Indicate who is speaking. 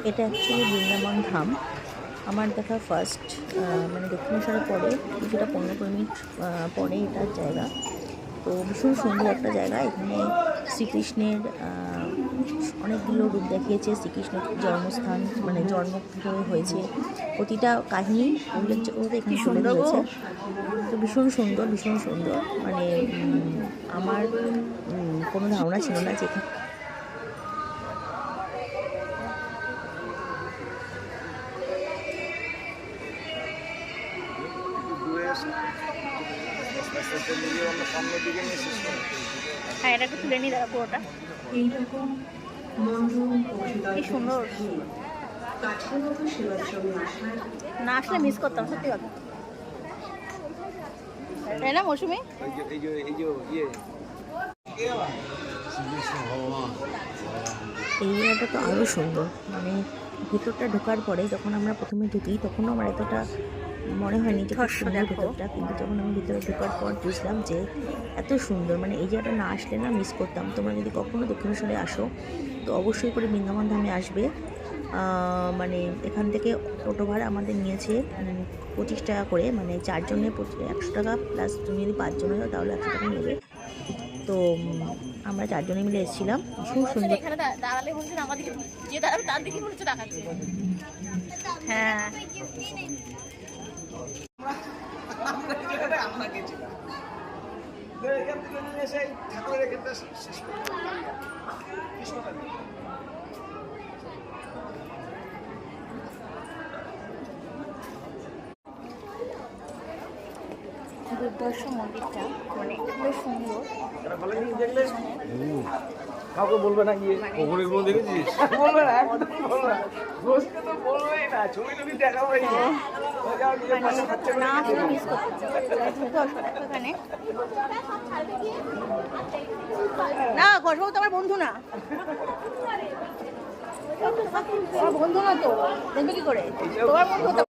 Speaker 1: এটা অ্যাকচুয়ালি বৃন্দাবন ধাম। আমার দেখা ফার্স্ট, মানে দক্ষিণেশ্বরের পরে কিছুটা 15 মিনিট পরে এটার জায়গা। তো ভীষণ সুন্দর একটা জায়গা। এখানে শ্রীকৃষ্ণের অনেকগুলো রূপ দেখিয়েছে। শ্রীকৃষ্ণের জন্মস্থান, মানে জন্ম কীভাবে হয়েছে, প্রতিটা কাহিনী উল্লেখযোগ্যভাবে এখানে তুলে ধরেছে। তো ভীষণ সুন্দর, ভীষণ সুন্দর। মানে আমার কোনো ধারণা ছিল না যে এখানে
Speaker 2: হ্যাঁ, এটা একটু তুলে নিয়ে দাঁড়া পুরোটা।
Speaker 3: এইরকম মনোরম
Speaker 2: কি সুন্দর।
Speaker 3: কাছের মতো সেবাশ্রমে আসার
Speaker 2: না আসলে মিস করতাম, সত্যি কথা। তাই না মৌসুমি?
Speaker 1: এই জায়গাটা তো আরও সুন্দর। মানে ভেতরটা ঢোকার পরে যখন আমরা প্রথমে ঢুকি তখনও আমার এতটা মনে হয়নি যে খুব সুন্দর ভেতরটা, কিন্তু যখন আমি ভিতরে ঢোকার পর বুঝলাম যে এত সুন্দর। মানে এই জায়গাটা না আসলে না মিস করতাম। তোমরা যদি কখনো দক্ষিণেশ্বরে আসো তো অবশ্যই করে বৃন্দাবন ধামে আসবে। মানে এখান থেকে টোটো ভাড়া আমাদের নিয়েছে 25 টাকা করে, মানে 4 জনের 100 টাকা, প্লাস তুমি যদি 5 জন হও তাহলে 100 টাকা নেবে। তো আমরা 4 জনে মিলে এসেছিলাম। ভীষণ সুন্দর।
Speaker 2: এখানে দাঁড়ালে বলছেন আমাদেরকে, যে দাঁড়াবে তার দিকে বলছে দেখাচ্ছে। হ্যাঁ, দুর্দর্শন মন্দিরটা মানে খুবই সুন্দর।
Speaker 4: কাউকে বলবে না গিয়ে ওপরের মধ্যে দেখেছিস বলবে না, একদম বলবে না, দোষকে তো বলবেই না, ছবি টবি দেখাবেই না।
Speaker 2: না আসলে মিস করতে এখানে না, ঘোষবাবু তো আমার বন্ধু না, আমার বন্ধু না তো দেখবে কি করে, তোমার বন্ধু তো